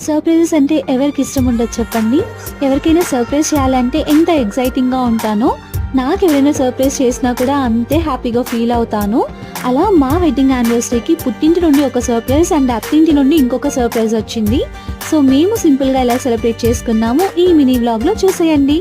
Surprises అంటే ఎవరికి ఇష్టం ఉండదు చెప్పండి. ఎవరికైనా సర్ప్రైజ్ చేయాలంటే ఎంత ఎగ్జైటింగ్గా ఉంటానో, నాకు ఎవరైనా సర్ప్రైజ్ చేసినా కూడా అంతే హ్యాపీగా ఫీల్ అవుతాను. అలా మా వెడ్డింగ్ యానివర్సరీకి పుట్టింటి నుండి ఒక సర్ప్రైజ్ అండ్ అత్తింటి నుండి ఇంకొక సర్ప్రైజ్ వచ్చింది. సో మేము సింపుల్గా ఎలా సెలబ్రేట్ చేసుకున్నామో ఈ మినీ వ్లాగ్లో చూసేయండి.